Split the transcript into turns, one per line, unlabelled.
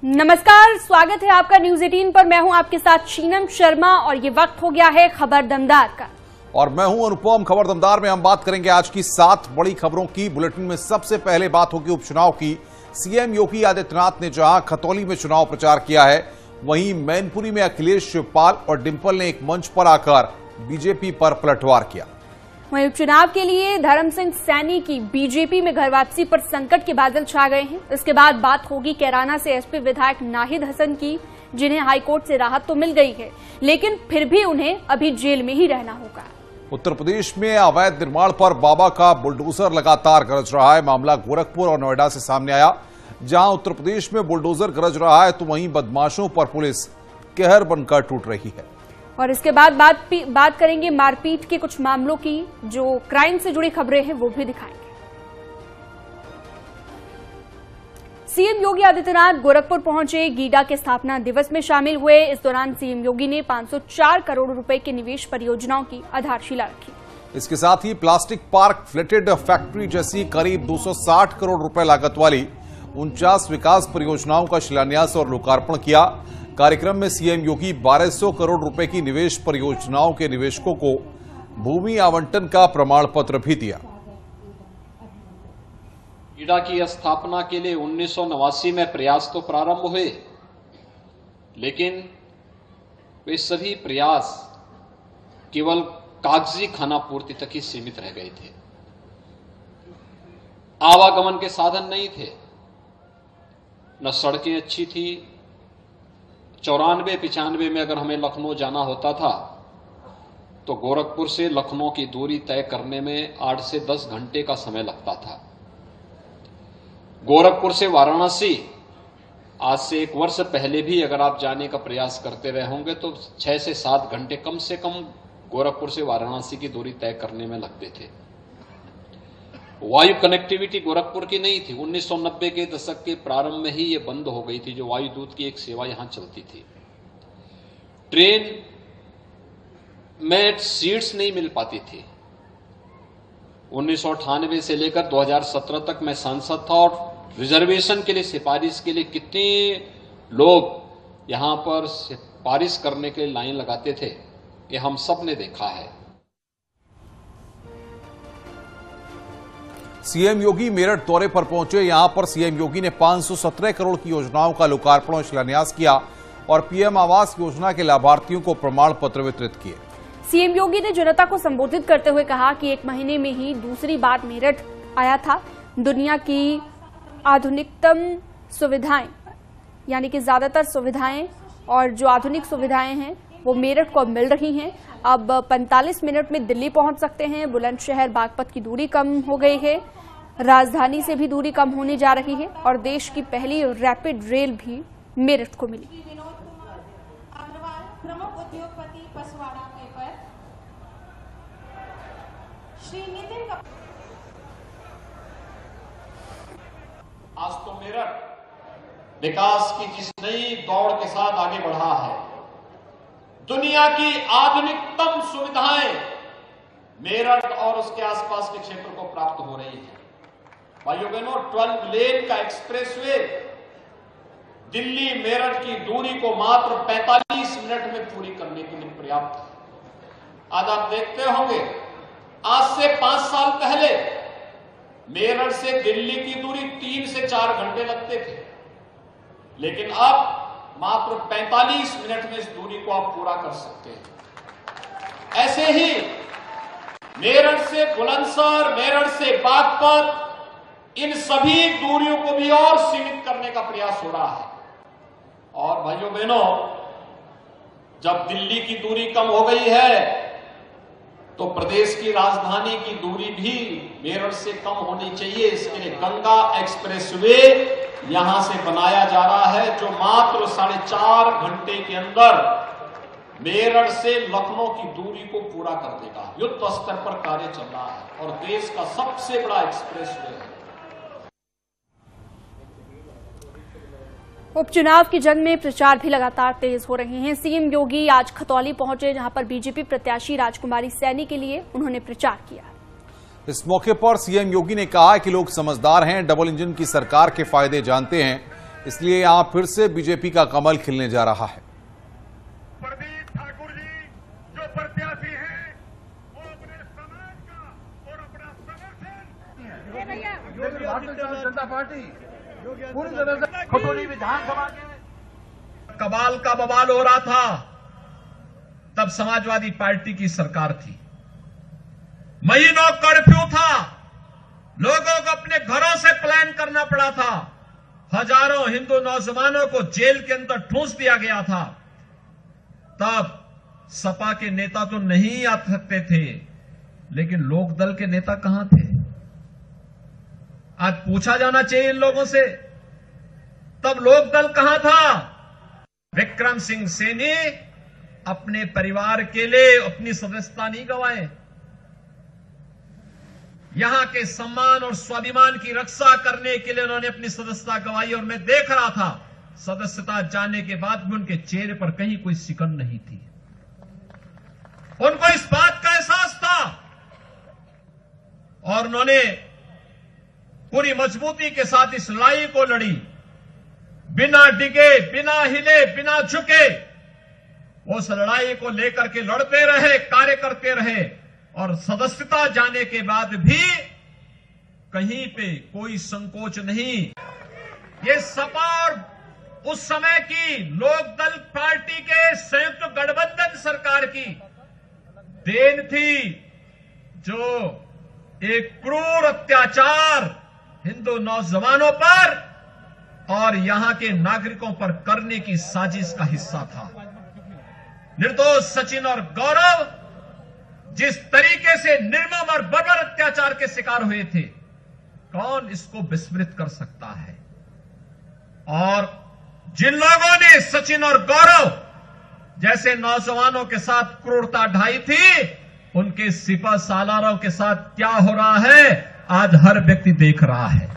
नमस्कार, स्वागत है आपका न्यूज 18 पर। मैं हूं आपके साथ शीनम शर्मा और ये वक्त हो गया है खबर दमदार का।
और मैं हूं अनुपम। खबर दमदार में हम बात करेंगे आज की 7 बड़ी खबरों की। बुलेटिन में सबसे पहले बात होगी उपचुनाव की। सीएम योगी आदित्यनाथ ने जहां खतौली में चुनाव प्रचार किया है, वहीं मैनपुरी में अखिलेश, शिवपाल और डिंपल ने एक मंच पर आकर बीजेपी पर पलटवार किया।
वहीं उपचुनाव के लिए धर्म सिंह सैनी की बीजेपी में घर वापसी पर संकट के बादल छा गए हैं। इसके बाद बात होगी कैराना से एसपी विधायक नाहिद हसन की, जिन्हें हाईकोर्ट से राहत तो मिल गई है, लेकिन फिर भी उन्हें अभी जेल में ही रहना होगा।
उत्तर प्रदेश में अवैध निर्माण पर बाबा का बुलडोजर लगातार गरज रहा है। मामला गोरखपुर और नोएडा से सामने आया। जहां उत्तर प्रदेश में बुलडोजर गरज रहा है, तो वहीं बदमाशों पर पुलिस कहर बनकर टूट रही है।
और इसके बाद बात करेंगे मारपीट के कुछ मामलों की, जो क्राइम से जुड़ी खबरें हैं वो भी दिखाएंगे। सीएम योगी आदित्यनाथ गोरखपुर पहुंचे, गीडा के स्थापना दिवस में शामिल हुए। इस दौरान सीएम योगी ने 504 करोड़ रुपए के निवेश परियोजनाओं की आधारशिला रखी।
इसके साथ ही प्लास्टिक पार्क, फ्लेटेड फैक्ट्री जैसी करीब 260 करोड़ रुपए लागत वाली 49 विकास परियोजनाओं का शिलान्यास और लोकार्पण किया। कार्यक्रम में सीएम योगी 1200 करोड़ रुपए की निवेश परियोजनाओं के निवेशकों को भूमि आवंटन का प्रमाण पत्र भी दिया।
गीडा की स्थापना के लिए 1989 में प्रयास तो प्रारंभ हुए, लेकिन वे सभी प्रयास केवल कागजी खानापूर्ति तक ही सीमित रह गए थे। आवागमन के साधन नहीं थे, न सड़कें अच्छी थी। 94-95 में अगर हमें लखनऊ जाना होता था तो गोरखपुर से लखनऊ की दूरी तय करने में 8 से 10 घंटे का समय लगता था। गोरखपुर से वाराणसी आज से 1 वर्ष पहले भी अगर आप जाने का प्रयास करते रहे होंगे तो 6 से 7 घंटे कम से कम गोरखपुर से वाराणसी की दूरी तय करने में लगते थे। वायु कनेक्टिविटी गोरखपुर की नहीं थी। 1990 के दशक के प्रारंभ में ही ये बंद हो गई थी, जो वायुदूत की एक सेवा यहां चलती थी। ट्रेन में सीट्स नहीं मिल पाती थी। 1998 से लेकर 2017 तक मैं सांसद था और रिजर्वेशन के लिए, सिफारिश के लिए कितने लोग यहां पर सिफारिश करने के लिए लाइन लगाते थे, ये हम सब ने देखा है।
सीएम योगी मेरठ दौरे पर पहुंचे। यहां पर सीएम योगी ने 517 करोड़ की योजनाओं का लोकार्पण और शिलान्यास किया और पीएम आवास योजना के लाभार्थियों को प्रमाण पत्र वितरित किए।
सीएम योगी ने जनता को संबोधित करते हुए कहा कि 1 महीने में ही दूसरी बार मेरठ आया था। दुनिया की आधुनिकतम सुविधाएं, यानी कि ज्यादातर सुविधाएं और जो आधुनिक सुविधाएं हैं वो मेरठ को मिल रही हैं। अब 45 मिनट में दिल्ली पहुंच सकते हैं। बुलंदशहर बागपत की दूरी कम हो गई है, राजधानी से भी दूरी कम होने जा रही है और देश की पहली रैपिड रेल भी मेरठ को मिली।
प्रमुख उद्योगपति पसवाड़ा पेपर श्री नितिन
आज तो मेरठ विकास की जिस नई दौड़ के साथ आगे बढ़ा है, दुनिया की आधुनिकतम सुविधाएं मेरठ और उसके आसपास के क्षेत्र को प्राप्त हो रही है। भाइयों बहनों, 12 लेन का एक्सप्रेसवे दिल्ली मेरठ की दूरी को मात्र 45 मिनट में पूरी करने के लिए पर्याप्त है। आज आप देखते होंगे, आज से 5 साल पहले मेरठ से दिल्ली की दूरी 3 से 4 घंटे लगते थे, लेकिन अब मात्र 45 मिनट में इस दूरी को आप पूरा कर सकते हैं। ऐसे ही मेरठ से बुलंदशहर, मेरठ से बागपत, इन सभी दूरियों को भी और सीमित करने का प्रयास हो रहा है। और भाइयों बहनों, जब दिल्ली की दूरी कम हो गई है तो प्रदेश की राजधानी की दूरी भी मेरठ से कम होनी चाहिए। इसके लिए गंगा एक्सप्रेसवे यहां से बनाया जा रहा है, जो मात्र 4.5 घंटे के अंदर मेरठ से लखनऊ की दूरी को पूरा कर देगा। युद्ध स्तर पर कार्य चल रहा है और देश का सबसे बड़ा एक्सप्रेसवे है।
उपचुनाव की जंग में प्रचार भी लगातार तेज हो रहे हैं। सीएम योगी आज खतौली पहुंचे, जहां पर बीजेपी प्रत्याशी राजकुमारी सैनी के लिए उन्होंने प्रचार किया।
इस मौके पर सीएम योगी ने कहा कि लोग समझदार हैं, डबल इंजन की सरकार के फायदे जानते हैं। इसलिए यहां फिर से बीजेपी का कमल खिलने जा रहा है।
प्रदीप ठाकुर जी जो प्रत्याशी हैं वो अपने समाज का और अपना समर्थन
भारतीय जनता पार्टी पूरी तरह से खटोली विधानसभा के
कबाल का बवाल हो रहा था, तब समाजवादी पार्टी की सरकार थी। महीनों कर्फ्यू था, लोगों को अपने घरों से पलायन करना पड़ा था, हजारों हिंदू नौजवानों को जेल के अंदर ठूंस दिया गया था। तब सपा के नेता तो नहीं आ सकते थे, लेकिन लोकदल के नेता कहां थे? आज पूछा जाना चाहिए इन लोगों से, तब लोकदल कहां था? विक्रम सिंह सैनी अपने परिवार के लिए अपनी सदस्यता नहीं गंवाए, यहां के सम्मान और स्वाभिमान की रक्षा करने के लिए उन्होंने अपनी सदस्यता गंवाई। और मैं देख रहा था सदस्यता जाने के बाद भी उनके चेहरे पर कहीं कोई सिकन नहीं थी। उनको इस बात का एहसास था और उन्होंने पूरी मजबूती के साथ इस लड़ाई को लड़ी, बिना डिगे, बिना हिले, बिना झुके उस लड़ाई को लेकर के लड़ते रहे, कार्य करते रहे। और सदस्यता जाने के बाद भी कहीं पे कोई संकोच नहीं। ये सपा और उस समय की लोकदल पार्टी के संयुक्त गठबंधन सरकार की देन थी, जो एक क्रूर अत्याचार हिंदू नौजवानों पर और यहां के नागरिकों पर करने की साजिश का हिस्सा था। निर्दोष सचिन और गौरव जिस तरीके से निर्मम और बर्बर अत्याचार के शिकार हुए थे, कौन इसको विस्मृत कर सकता है? और जिन लोगों ने सचिन और गौरव जैसे नौजवानों के साथ क्रूरता ढाई थी, उनके सिपह सालारों के साथ क्या हो रहा है आज हर व्यक्ति देख रहा है।